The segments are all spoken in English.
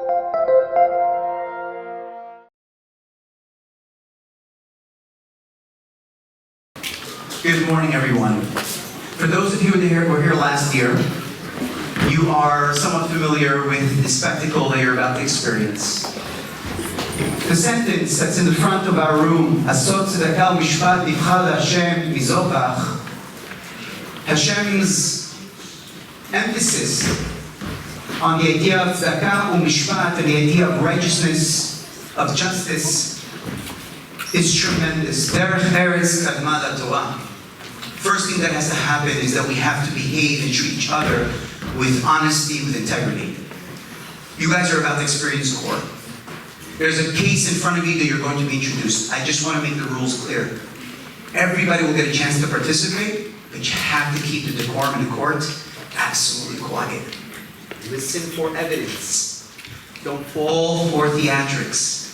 Good morning, everyone. For those of you who were here last year, you are somewhat familiar with the spectacle that you're about to experience. The sentence that's in the front of our room, Asot tzedakah u'mishpat nivchar Hashem mizobach, Hashem's emphasis on the idea of tzedakah u'mishpat and the idea of righteousness, of justice, is tremendous. Derech eretz kadma laTorah. First thing that has to happen is that we have to behave and treat each other with honesty, with integrity. You guys are about to experience court. There's a case in front of you that you're going to be introduced. I just want to make the rules clear. Everybody will get a chance to participate, but you have to keep the decorum in the court absolutely quiet. Listen for evidence. Don't fall for theatrics.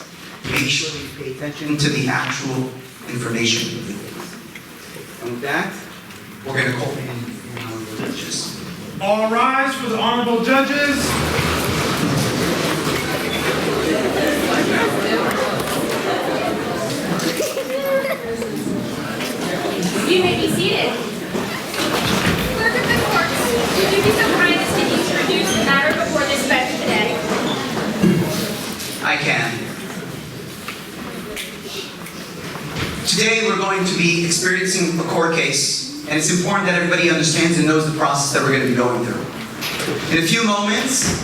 Make sure you pay attention to the actual information of the case. And with that, we're going to call in the honorable judges. All rise for the honorable judges. You may be seated. Clerk of the court, would you be so kind as to introduce the matter before this bench today? I can. Today we're going to be experiencing a court case, and it's important that everybody understands and knows the process that we're going to be going through. In a few moments,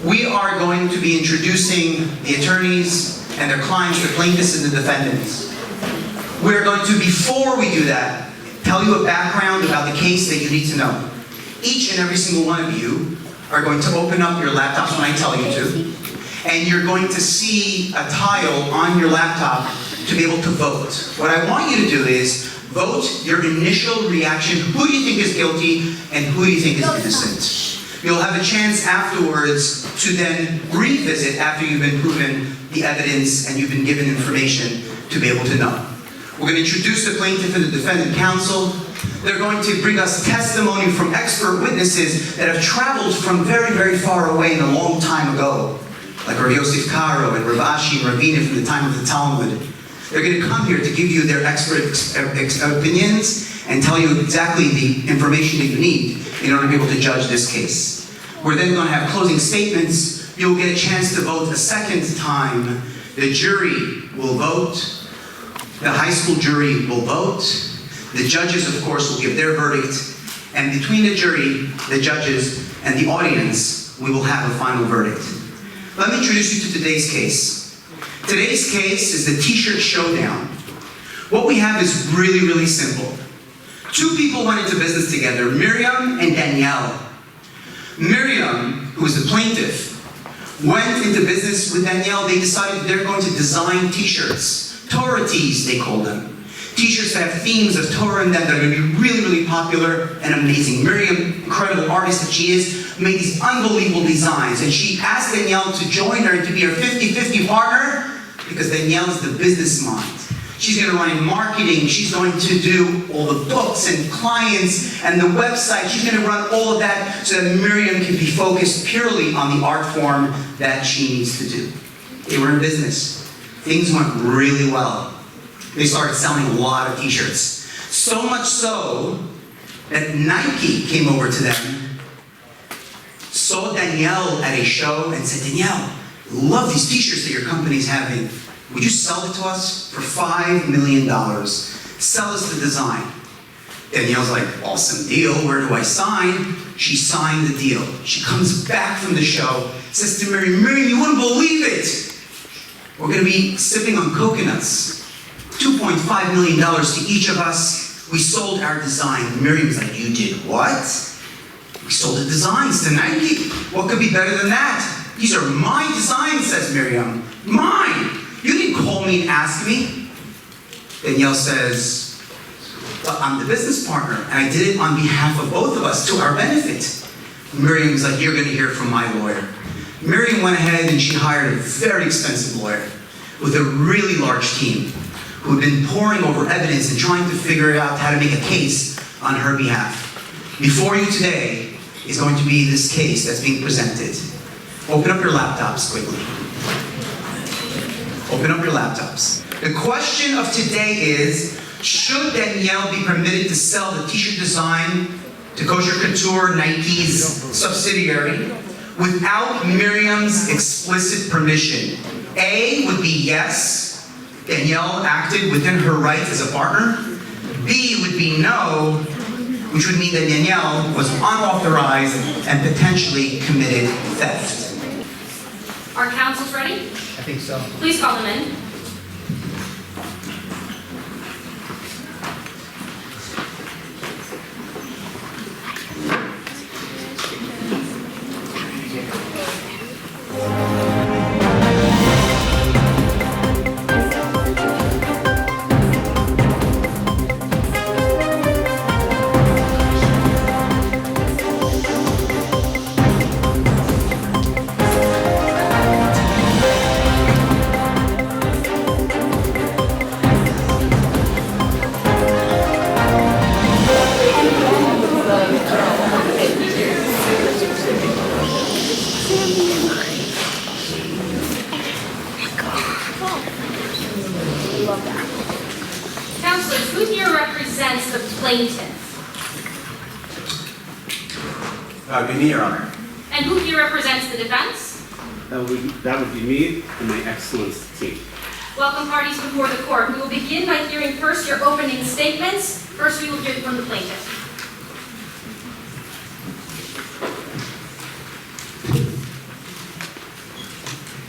we are going to be introducing the attorneys and their clients, the plaintiffs and the defendants. We're going to, before we do that, tell you a background about the case that you need to know. Each and every single one of you are going to open up your laptops when I tell you to, and you're going to see a tile on your laptop to be able to vote. What I want you to do is vote your initial reaction. Who do you think is guilty and who do you think is innocent? You'll have a chance afterwards to then revisit after you've been proven the evidence and you've been given information to be able to know. We're going to introduce the plaintiff and the defendant counsel. They're going to bring us testimony from expert witnesses that have traveled from very, very far away and a long time ago, like Rav Yosef Karo and Rav Ashi and Ravina from the time of the Talmud. They're going to come here to give you their expert opinions and tell you exactly the information that you need in order to be able to judge this case. We're then going to have closing statements. You'll get a chance to vote a second time. The jury will vote. The high school jury will vote. The judges, of course, will give their verdict. And between the jury, the judges, and the audience, we will have a final verdict. Let me introduce you to today's case. Today's case is the T-shirt Showdown. What we have is really, really simple. Two people went into business together, Miriam and Danielle. Miriam, who is the plaintiff, went into business with Danielle. They decided they're going to design T-shirts. Torah tees, they call them. T-shirts that have themes of Torah in them that are going to be really, really popular and amazing. Miriam, incredible artist that she is, made these unbelievable designs. And she asked Danielle to join her and to be her 50-50 partner because Danielle's the business mind. She's going to run in marketing. She's going to do all the books and clients and the website. She's going to run all of that so that Miriam can be focused purely on the art form that she needs to do. They were in business. Things went really well. They started selling a lot of T-shirts. So much so that Nike came over to them, saw Danielle at a show and said, Danielle, love these T-shirts that your company's having. Would you sell it to us for $5 million? Sell us the design. Danielle's like, awesome deal, where do I sign? She signed the deal. She comes back from the show, says to Miriam, Miriam, you wouldn't believe it. We're going to be sipping on coconuts. $2.5 million to each of us. We sold our design. Miriam's like, you did what? We sold the designs to Nike. What could be better than that? These are my designs, says Miriam. Mine! You didn't call me and ask me. Danielle says, but I'm the business partner, and I did it on behalf of both of us, to our benefit. Miriam's like, you're going to hear from my lawyer. Miriam went ahead and she hired a very expensive lawyer with a really large team who had been poring over evidence and trying to figure out how to make a case on her behalf. Before you today is going to be this case that's being presented. Open up your laptops quickly. Open up your laptops. The question of today is, should Danielle be permitted to sell the t-shirt design to Kosher Couture, Nike's subsidiary, without Miriam's explicit permission? A would be yes, Danielle acted within her rights as a partner. B would be no, which would mean that Danielle was unauthorized and potentially committed theft. Are councils ready? I think so. Please call them in. Councilors, who here represents the plaintiff? Be me, Your Honor. And who here represents the defense? That would be me and my excellent team. Welcome parties before the court. We will begin by hearing first your opening statements. First, we will hear from the plaintiff.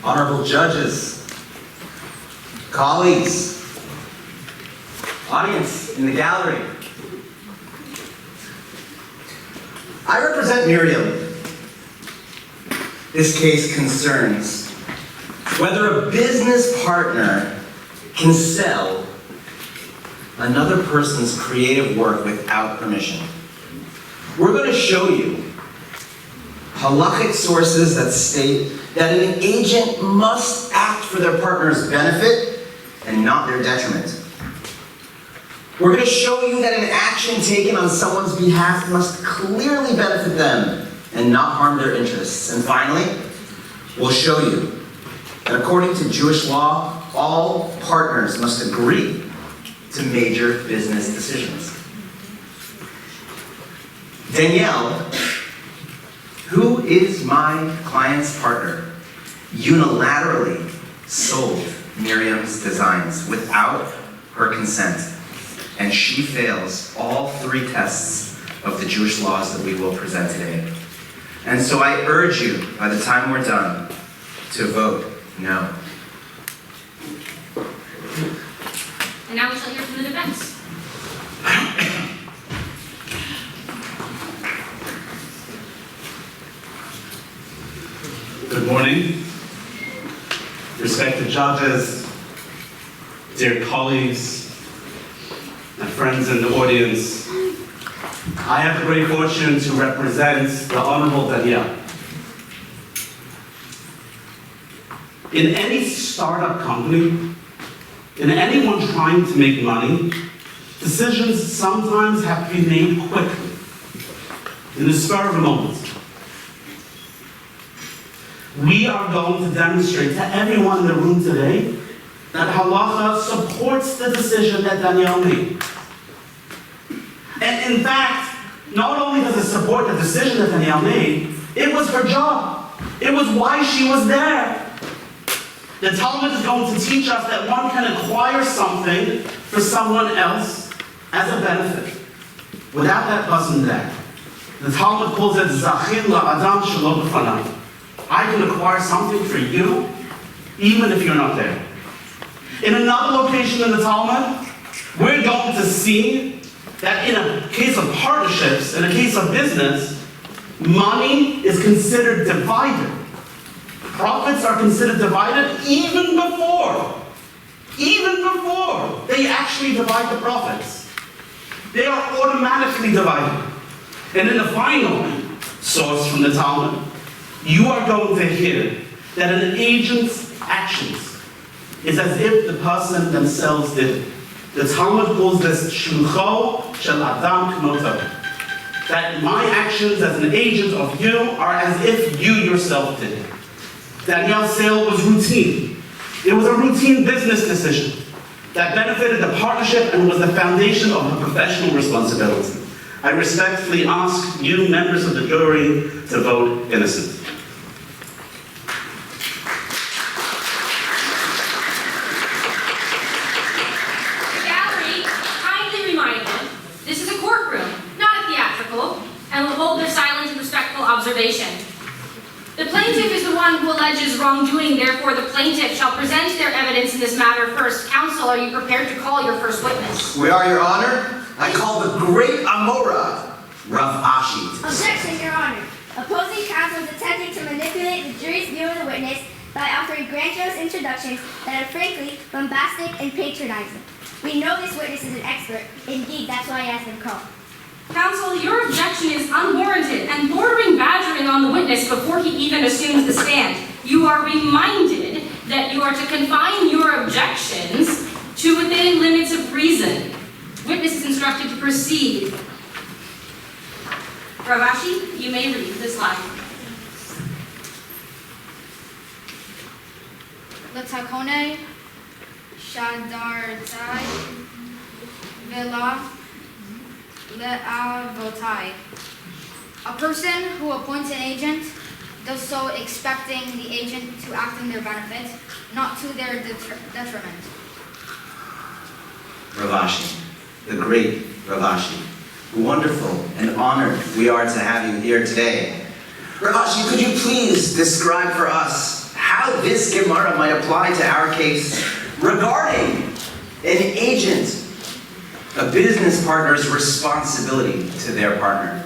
Honorable judges, colleagues, audience in the gallery. I represent Miriam. This case concerns whether a business partner can sell another person's creative work without permission. We're going to show you halakhic sources that state that an agent must act for their partner's benefit and not their detriment. We're going to show you that an action taken on someone's behalf must clearly benefit them and not harm their interests. And finally, we'll show you that according to Jewish law, all partners must agree to major business decisions. Danielle, who is my client's partner, unilaterally sold Miriam's designs without her consent, and she fails all 3 tests of the Jewish laws that we will present today. And so I urge you, by the time we're done, to vote no. And now we shall hear from the defense. Good morning. Respected judges, dear colleagues, and friends in the audience, I have the great fortune to represent the Honorable Danielle. In any startup company, in anyone trying to make money, decisions sometimes have to be made quickly, in the spur of the moment. We are going to demonstrate to everyone in the room today that halacha supports the decision that Danielle made. And in fact, not only does it support the decision that Danielle made, it was her job. It was why she was there. The Talmud is going to teach us that one can acquire something for someone else as a benefit, without that person there. The Talmud calls it zachin la'adam shelo b'fanav. I can acquire something for you, even if you're not there. In another location in the Talmud, we're going to see that in a case of partnerships, in a case of business, money is considered divided. Profits are considered divided even before they actually divide the profits. They are automatically divided. And in the final source from the Talmud, you are going to hear that an agent's actions is as if the person themselves did it. The Talmud calls this shulcho shel adam kmoto. That my actions as an agent of you are as if you yourself did it. Danielle's sale was routine. It was a routine business decision that benefited the partnership and was the foundation of her professional responsibility. I respectfully ask you, members of the jury, to vote innocent. The gallery, kindly reminded, this is a courtroom, not a theatrical, and will hold their silent and respectful observation. The plaintiff is the one who alleges wrongdoing, therefore the plaintiff shall present their evidence in this matter first. Counsel, are you prepared to call your first witness? We are, Your Honor. I call the great Amora, Rav Ashi. Objection, Your Honor. Opposing counsel is attempting to manipulate the jury's view of the witness by offering grandiose introductions that are frankly bombastic and patronizing. We know this witness is an expert. Indeed, that's why he has been called. Counsel, your objection is unwarranted and bordering badgering on the witness before he even assumes the stand. You are reminded that you are to confine your objections to within limits of reason. Witness is instructed to proceed. Ravashi, you may read this line. Letakone, Shadartai, Vela, Le'avotai. A person who appoints an agent does so expecting the agent to act in their benefit, not to their detriment. Ravashi, the great Ravashi. Wonderful and honored we are to have you here today. Ravashi, could you please describe for us how this Gemara might apply to our case regarding an agent, a business partner's responsibility to their partner?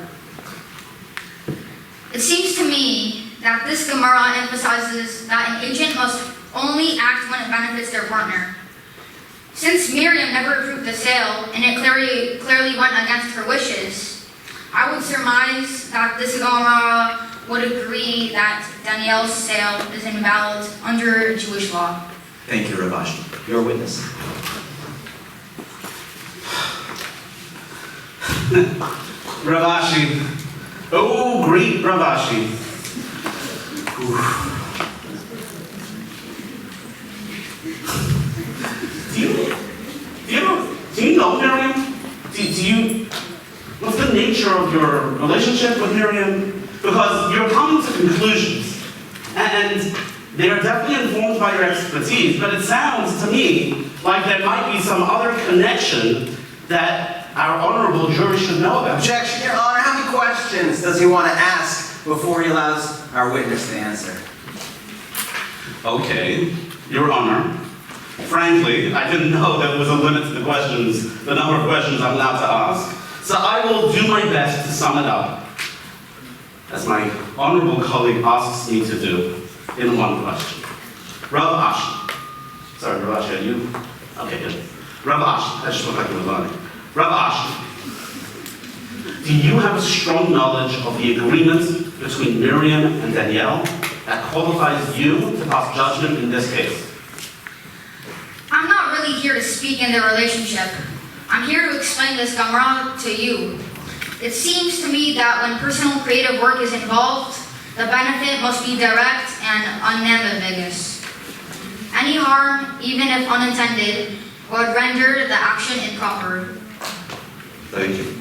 It seems to me that this Gemara emphasizes that an agent must only act when it benefits their partner. Since Miriam never approved the sale, and it clearly went against her wishes, I would surmise that this Gemara would agree that Danielle's sale is invalid under Jewish law. Thank you, Ravashi. Your witness. Ravashi. Oh, great Ravashi. Do you know Miriam? What's the nature of your relationship with Miriam? Because you're coming to conclusions, and they are definitely informed by your expertise, but it sounds to me like there might be some other connection that our honorable jury should know about. Objection, Your Honor. How many questions does he want to ask before he allows our witness to answer? Okay, Your Honor. Frankly, I didn't know there was a limit to the number of questions I'm allowed to ask. So I will do my best to sum it up, as my honorable colleague asks me to do, in one question. Rav Ashi. Sorry, Rav Ashi, are you? Okay, good. Rav Ashi. I just looked like you were learning. Rav Ashi. Do you have a strong knowledge of the agreement between Miriam and Danielle that qualifies you to pass judgment in this case? I'm not really here to speak in their relationship. I'm here to explain this Gemara to you. It seems to me that when personal creative work is involved, the benefit must be direct and unambiguous. Any harm, even if unintended, would render the action improper. Thank you.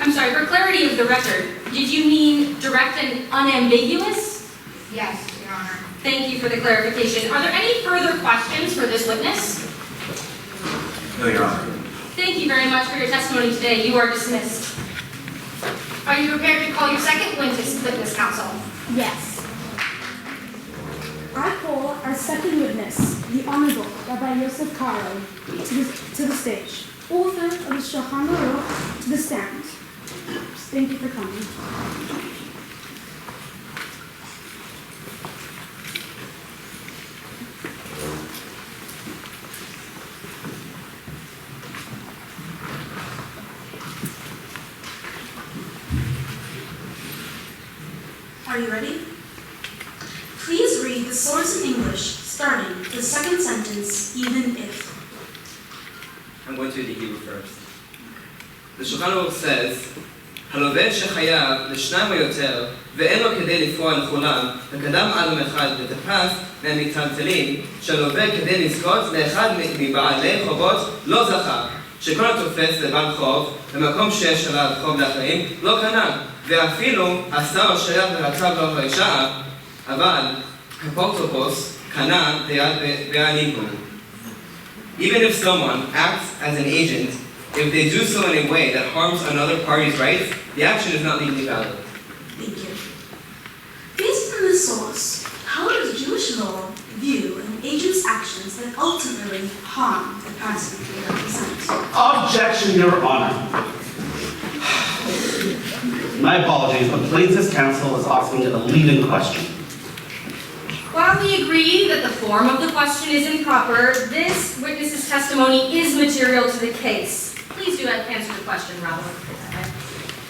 I'm sorry, for clarity of the record, did you mean direct and unambiguous? Yes, Your Honor. Thank you for the clarification. Are there any further questions for this witness? No, Your Honor. Thank you very much for your testimony today. You are dismissed. Are you prepared to call your second witness, counsel? Yes. I call our second witness, the Honorable Rabbi Yosef Karo, to the stage. Author of the Shulchan Aruch, to the stand. Thank you for coming. Are you ready? Please read the source in English, starting with the second sentence, even if. I'm going to read the Hebrew first. The Shulchan Aruch says, הלווה שחייב לשניים או יותר ואין לו כדי לפרוע לכולם וקדם אדם אחד ותפס מהמיטלטלים שהלווה כדי לזכות לאחד מבעלי חובות לא זכה, שכל התופס לבעל חוב במקום שיש עליו חוב לאחרים לא קנה, ואפילו עשה או שייך ורצה לו הרשעה, אבל אפוטרופוס קנה ביד בו. Even if someone acts as an agent, if they do so in a way that harms another party's rights, the action is not legally valid. Thank you. Based on this source, how does Jewish law view an agent's actions that ultimately harm the person they represent? Objection, Your Honor. My apologies, but plaintiff's counsel is asking a leading question. While we agree that the form of the question is improper, this witness's testimony is material to the case. Please do answer the question, Robert.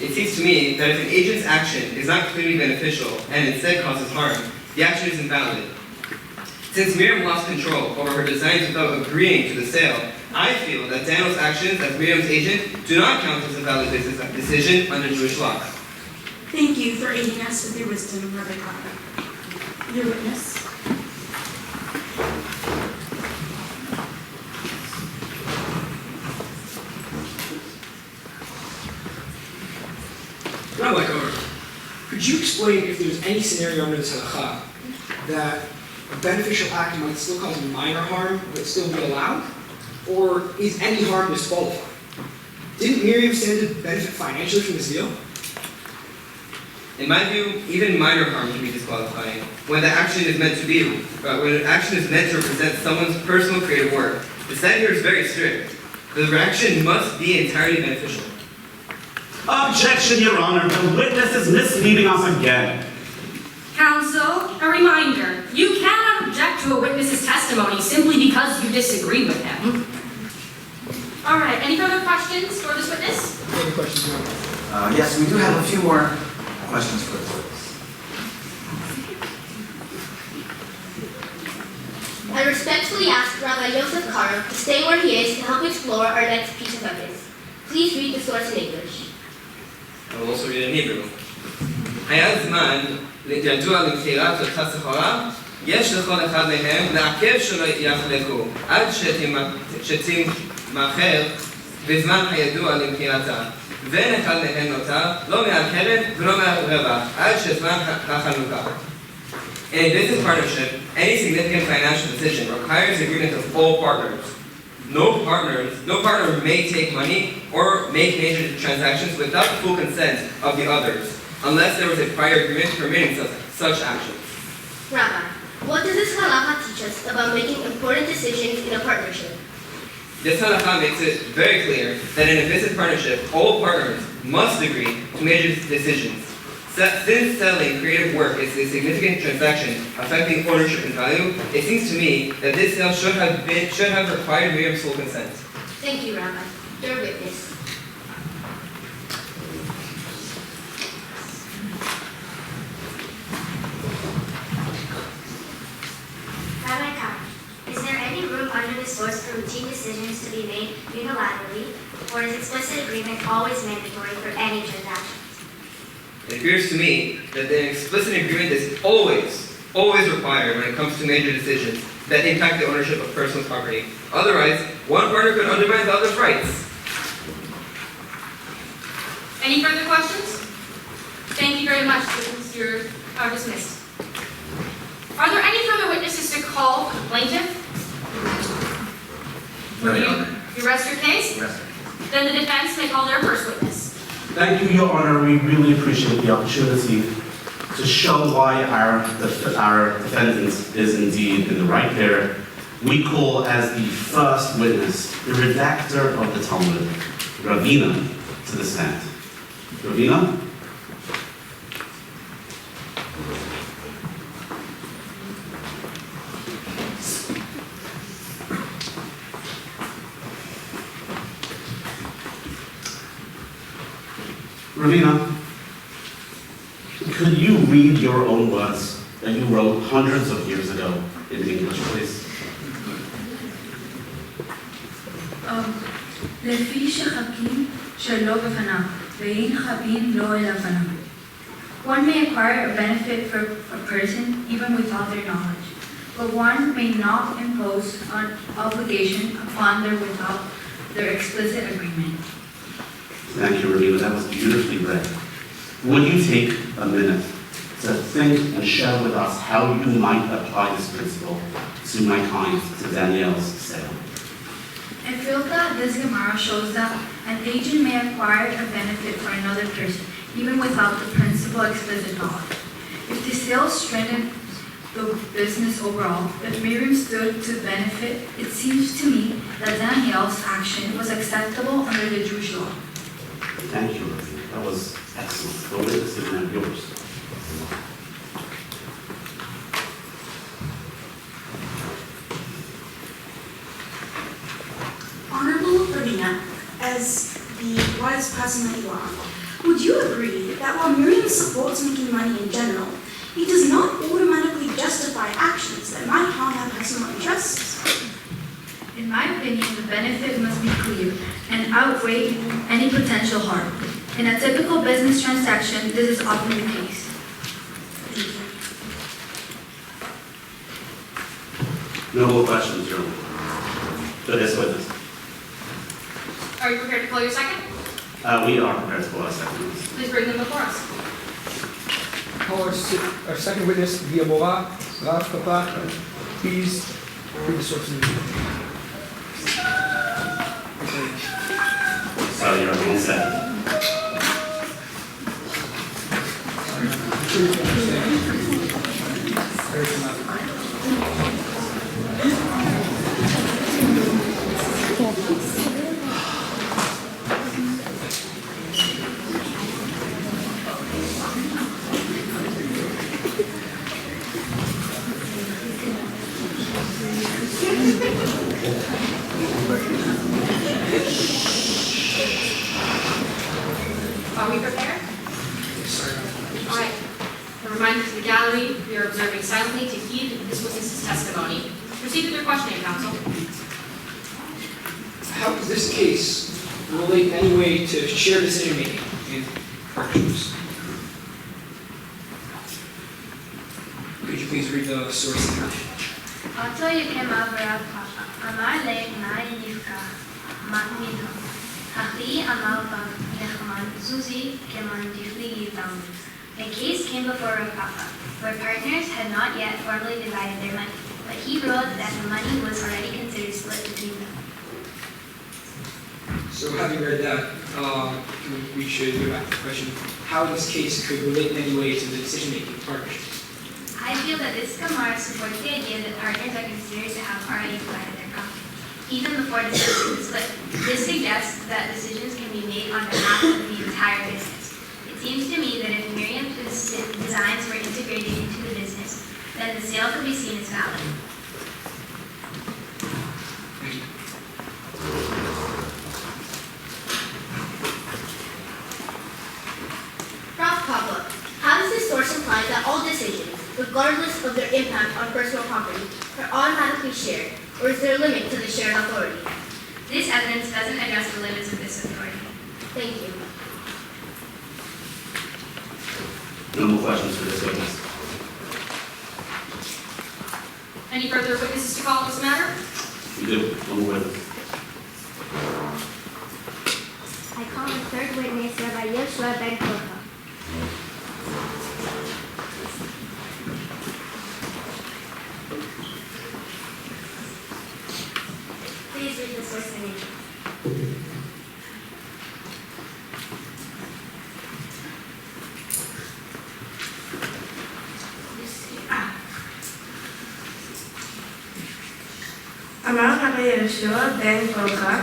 It seems to me that if an agent's action is not clearly beneficial and instead causes harm, the action is invalid. Since Miriam lost control over her designs without agreeing to the sale, I feel that Daniel's actions as Miriam's agent do not count as a valid business decision under Jewish law. Thank you for aiding us with your wisdom, Rabbi Carter. Your witness. Rabbi Carter, could you explain if there's any scenario under this halakha that a beneficial act might still cause minor harm but still be allowed? Or is any harm disqualified? Didn't Miriam stand to benefit financially from this deal? In my view, even minor harm can be disqualifying when the action is meant to represent someone's personal creative work. The standard here is very strict. The action must be entirely beneficial. Objection, Your Honor. The witness is misleading us again. Counsel, a reminder. You cannot object to a witness's testimony simply because you disagree with him. All right, any further questions for this witness? Any questions, Your Honor? Yes, we do have a few more questions for this witness. I respectfully ask Rabbi Yosef Karo to stay where he is to help explore our next piece of evidence. Please read the source in English. I will also read in Hebrew. היה זמן ידוע למכירת אותה סחורה, יש לכל אחד מהם לעכב שלא יחלקו, עד שתימכר בזמן הידוע למכירתה. ואין אחד מהם אותה, לא מהקרן ולא מהרווח, עד שזמן החלוקה. In a business partnership, any significant financial decision requires agreement of all partners. No partner may take money or make major transactions without the full consent of the others, unless there was a prior agreement permitting such actions. Rabbi, what does this halakha teach us about making important decisions in a partnership? This halakha makes it very clear that in a business partnership, all partners must agree to major decisions. Since selling creative work is a significant transaction affecting ownership and value, it seems to me that this sale should have required Miriam's full consent. Thank you, Rabbi. Your witness. Rabbi Khan, is there any room under this source for routine decisions to be made unilaterally, or is explicit agreement always mandatory for any transaction? It appears to me that the explicit agreement is always required when it comes to major decisions that impact the ownership of personal property. Otherwise, one partner could undermine the other's rights. Any further questions? Thank you very much. You're dismissed. Are there any further witnesses to call for the plaintiff? No, Your Honor. You rest your case? Yes. Then the defense may call their first witness. Thank you, Your Honor. We really appreciate the opportunity to show why our defendant is indeed in the right here. We call as the first witness the redactor of the Talmud, Ravina, to the stand. Ravina? Ravina, could you read your own words that you wrote hundreds of years ago in English, please? לפי שחקים שלא בפניו, ואין חבין לא אל הבנם. One may acquire a benefit for a person even without their knowledge, but one may not impose an obligation upon them without their explicit agreement. Thank you, Ravina. That was beautifully read. Would you take a minute to think and share with us how you might apply this principle to my client, to Danielle's sale? I feel that this Gemara shows that an agent may acquire a benefit for another person, even without the principal explicit knowledge. If the sale strengthened the business overall, if Miriam stood to benefit, it seems to me that Danielle's action was acceptable under the Jewish law. Thank you, Ravina. That was excellent. The witness is now yours. Honorable Ravina, as the wise person that you are, would you agree that while Miriam supports making money in general, it does not automatically justify actions that might harm her personal interests? In my opinion, the benefit must be clear and outweigh any potential harm. In a typical business transaction, this is often the case. No more questions, Your Honor. To this witness. Are you prepared to call your second? We are prepared to call our second witness. Please bring them before us. Our second witness, the Amora, Rav Papa, please read the source of the video. Sorry, Your Honor, 1 second. Very dramatic. Are we prepared? All right. A reminder to the gallery, we are observing silently to heed this witness's testimony. Proceed with your questioning, counsel. How does this case relate in any way to shared decision making in partnerships? Could you please read the source of the video? אותו יקמה ורב ככה, אמר לי מאי נפקח, מתמידו. אחי אמר נחמן, זוזי כמן דכלי יתאמו. A case came before Rav Papa, where partners had not yet formally divided their money, but he ruled that the money was already considered split between them. So having read that, we should go back to the question, how this case could relate in any way to the decision making of partnerships. I feel that this Gemara supports the idea that partners are considered to have already divided their profit, even before discussing the split. This suggests that decisions can be made on behalf of the entire business. It seems to me that if Miriam's designs were integrated into the business, then the sale could be seen as valid. Thank you. Rav Papa, how does this source imply that all decisions, regardless of their impact on personal property, are automatically shared, or is there a limit to the shared authority? This evidence doesn't address the limits of this authority. Thank you. No more questions for this witness. Any further witnesses to call on this matter? We do. One more witness. I call the third witness, Rabbi Yoshua ben Kocha. Please read the source and name. אמר רבי יהושע בן קורחה,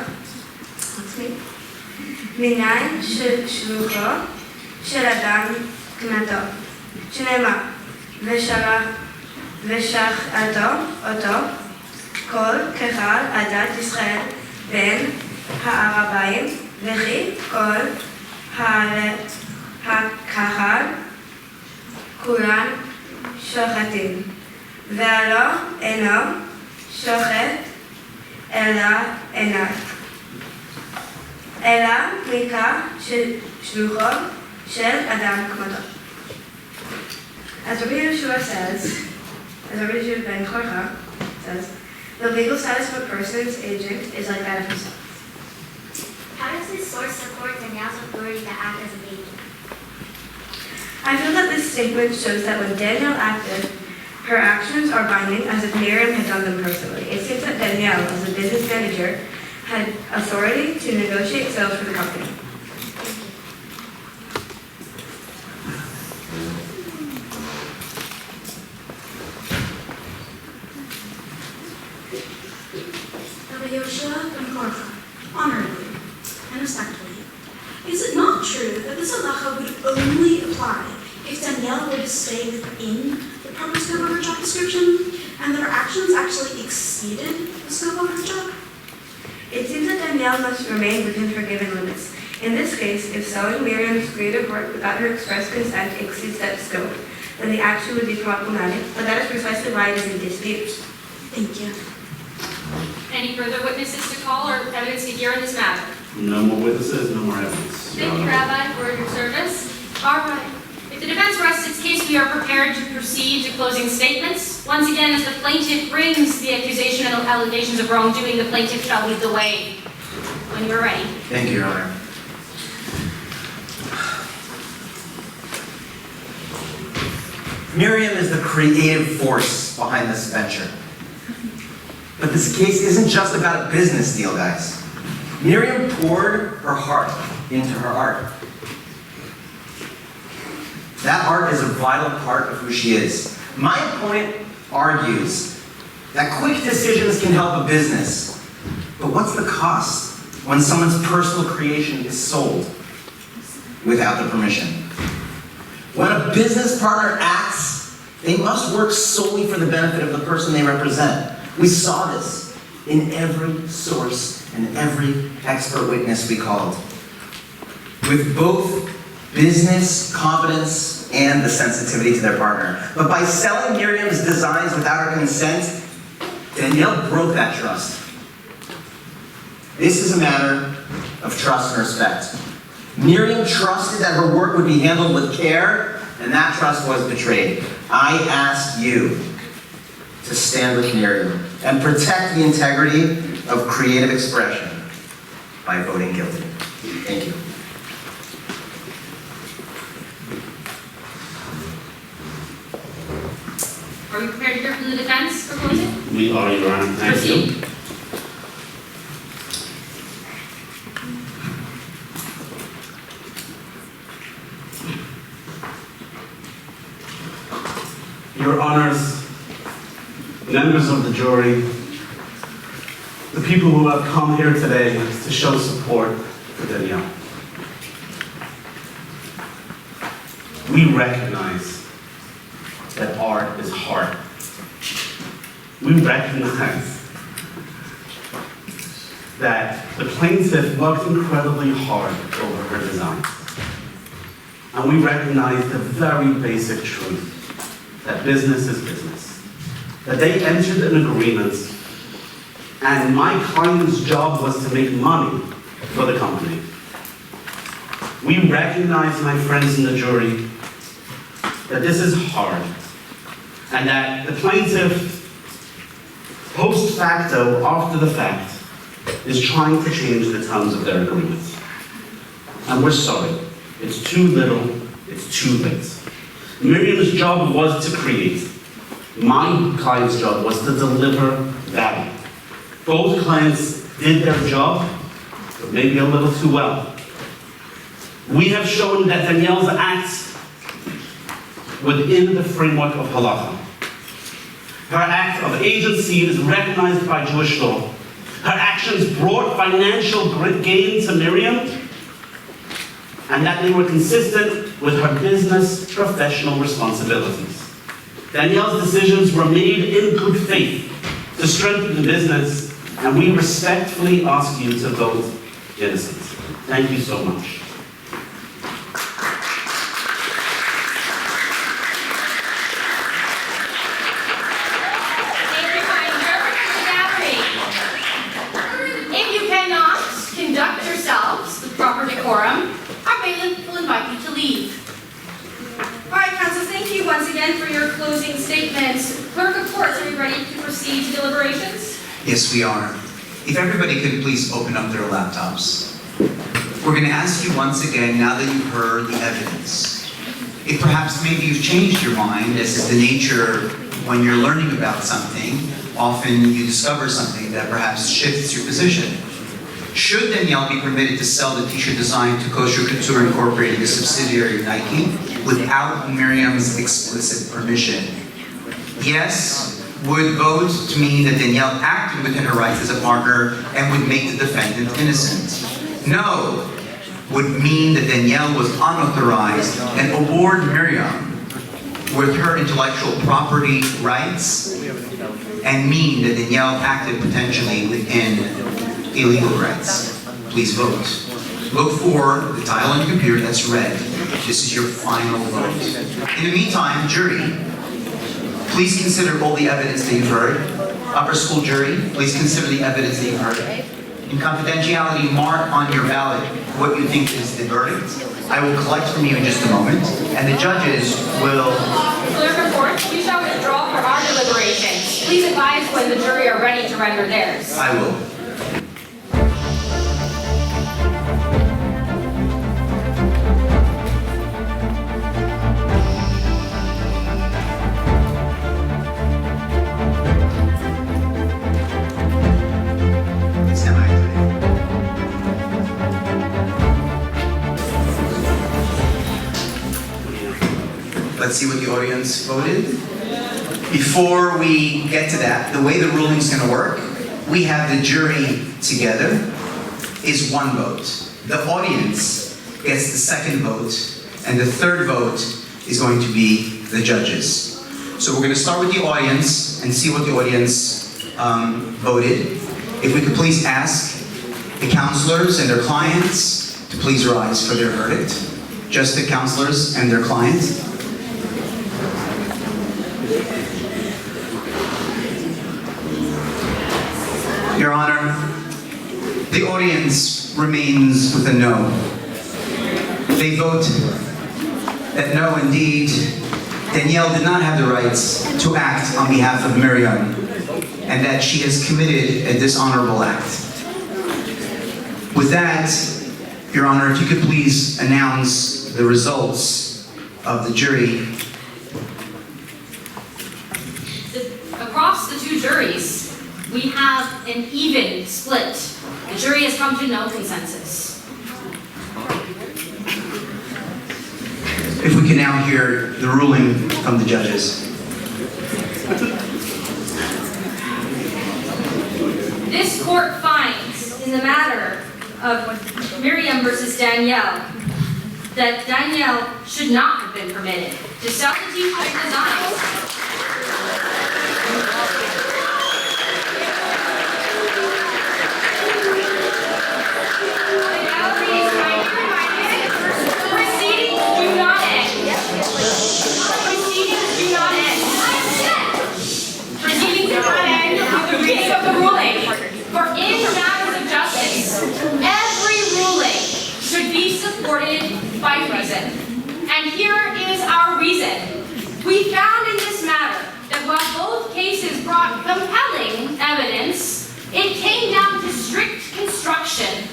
מניין של שלוחו של אדם קנתו, שנאמר, ושחטו אותו כל קהל עדת ישראל בין הערביים, וכי כל הקהל כולם שוחטים, והלא אינו שוחט אלא מכך שלוחו של אדם כמותו. As Rabbi Yeshua ben Korcha says, the legal status of a person's agent is like that of himself. How does this source support Danielle's authority to act as an agent? I feel that this statement shows that when Danielle acted, her actions are binding as if Miriam had done them personally. It seems that Danielle, as a business manager, had authority to negotiate sales for the company. Rabbi Yoshua ben Korcha, honorably and respectfully, is it not true that this halacha would only apply if Danielle were to stay within the proper scope of her job description, and that her actions actually exceeded the scope of her job? It seems that Danielle must remain within her given limits. In this case, if selling Miriam's creative work without her express consent exceeds that scope, then the action would be problematic, but that is precisely why it is in dispute. Thank you. Any further witnesses to call or evidence to hear in this matter? No more witnesses, no more evidence. Thank you, Rabbi, for your service. All right. If the defense rests its case, we are prepared to proceed to closing statements. Once again, as the plaintiff brings the accusation and allegations of wrongdoing, the plaintiff shall lead the way. When you are ready. Thank you, Your Honor. Miriam is the creative force behind this venture. But this case isn't just about a business deal, guys. Miriam poured her heart into her art. That art is a vital part of who she is. My opponent argues that quick decisions can help a business. But what's the cost when someone's personal creation is sold without the permission? When a business partner acts, they must work solely for the benefit of the person they represent. We saw this in every source and every expert witness we called. With both business competence and the sensitivity to their partner. But by selling Miriam's designs without her consent, Danielle broke that trust. This is a matter of trust and respect. Miriam trusted that her work would be handled with care, and that trust was betrayed. I ask you to stand with Miriam and protect the integrity of creative expression by voting guilty. Thank you. Are we prepared to hear from the defense for closing? We are, Your Honor. Thank Proceed. you. Your Honors, members of the jury, the people who have come here today to show support for Danielle. We recognize that art is hard. We recognize that the plaintiff worked incredibly hard over her designs. And we recognize the very basic truth that business is business. That they entered an agreement, and my client's job was to make money for the company. We recognize, my friends in the jury, that this is hard, and that the plaintiff, post facto, after the fact, is trying to change the terms of their agreement. And we're sorry. It's too little, it's too late. Miriam's job was to create. My client's job was to deliver value. Both clients did their job, but maybe a little too well. We have shown that Danielle's acts within the framework of halacha. Her act of agency is recognized by Jewish law. Her actions brought financial gain to Miriam, and that they were consistent with her business professional responsibilities. Danielle's decisions were made in good faith to strengthen the business, and we respectfully ask you to vote innocent. Thank you so much. If you cannot conduct yourselves with proper decorum, our bailiff again for your closing statements. Clerk of Courts, are you ready to proceed to deliberations? Yes, we are. If everybody could please open up their laptops. We're going to ask you once again, now that you've heard the evidence, if perhaps maybe you've changed your mind, as is the nature when you're learning about something, often you discover something that perhaps shifts your position. Should Danielle be permitted to sell the t-shirt design to Kosher Couture Incorporated, a subsidiary of Nike, without Miriam's explicit permission? Yes would vote to mean that Danielle acted within her rights as a partner and would make the defendant innocent. No would mean that Danielle was unauthorized and award Miriam with her intellectual property rights and mean that Danielle acted potentially within illegal rights. Please vote. Look for the tile on your computer that's red. This is your final vote. In the meantime, jury, please consider all the evidence that you've heard. Upper school jury, please consider the evidence that you've heard. In confidentiality, mark on your ballot what you think is the verdict. I will collect from you in just a moment, and the judges will... Clerk of Courts, we shall withdraw from our deliberations. Please advise when the jury are ready to render theirs. I will. Let's see what the audience voted. Before we get to that, the way the ruling's going to work, we have the jury together is one vote. The audience gets the second vote, and the third vote is going to be the judges. So we're going to start with the audience and see what the audience voted. If we could please ask the counselors and their clients to please rise for their verdict. Just the counselors and their clients. Your Honor, the audience remains with a no. They vote that no, indeed, Danielle did not have the rights to act on behalf of Miriam, and that she has committed a dishonorable act. With that, Your Honor, if you could please announce the results of the jury. Across the two juries, we have an even split. The jury has come to no consensus. If we can now hear the ruling from the judges. This court finds, in the matter of Miriam versus Danielle, that Danielle should not have been permitted to sell the t-shirt designs. Of the ruling. For in matters of justice, every ruling should be supported by reason. And here is our reason. We found in this matter that while both cases brought compelling evidence, it came down to strict construction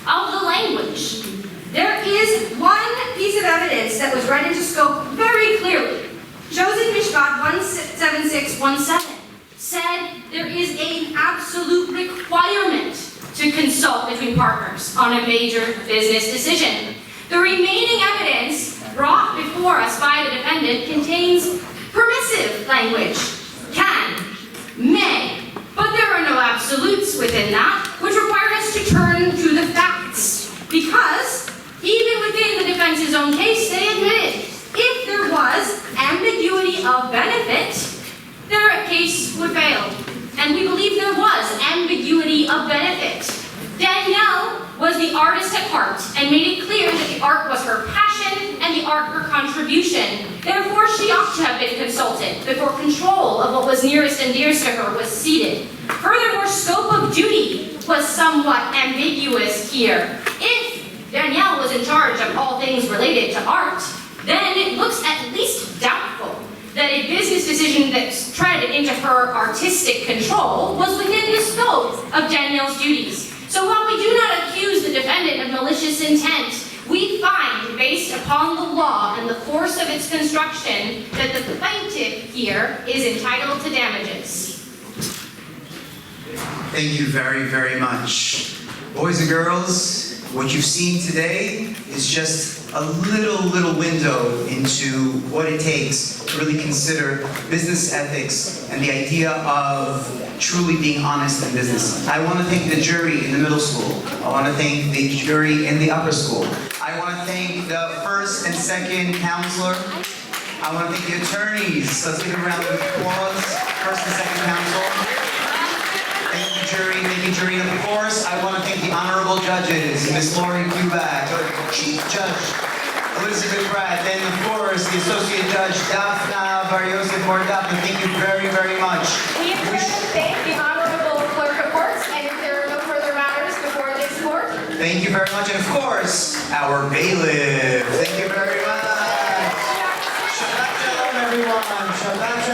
of the language. There is one piece of evidence that was read into scope very clearly. Chosen Mishpat 17617 said there is an absolute requirement to consult between partners on a major business decision. The remaining evidence brought before us by the defendant contains permissive language, can, may, but there are no absolutes within that, which require us to turn to the facts. Because even within the defense's own case, they admitted if there was ambiguity of benefit, their case would fail. And we believe there was ambiguity of benefit. Danielle was the artist at heart and made it clear that the art was her passion and the art her contribution. Therefore, she ought to have been consulted before control of what was nearest and dearest to her was ceded. Furthermore, scope of duty was somewhat ambiguous here. If Danielle was in charge of all things related to art, then it looks at least doubtful that into her artistic control was within the scope of Danielle's duties. So while we do not accuse the defendant of malicious intent, we find, based upon the law and the force of its construction, that the plaintiff here is entitled to damages. Thank you very, very much. Boys and girls, what you've seen today is just a little window into what it takes to really consider business ethics and the idea of truly being honest in business. I want to thank the jury in the middle school. I want to thank the jury in the upper school. I want to thank the first and second counselor. I want to thank the attorneys. Let's give a round of applause. First and second counsel. Thank you, jury. Thank you, jury. And of course, I want to thank the honorable judges, Ms. Lori Kubak, Chief Judge Elizabeth Pratt, and of course, the Associate Judge Daphna Bar-Yosef Mordapna. Thank you very, very much. We in turn thank the Honorable Clerk of Courts, and if there are no further matters before this court. Thank you very much, and of course, our bailiff. Thank you very much. Shabbat shalom, everyone. Shabbat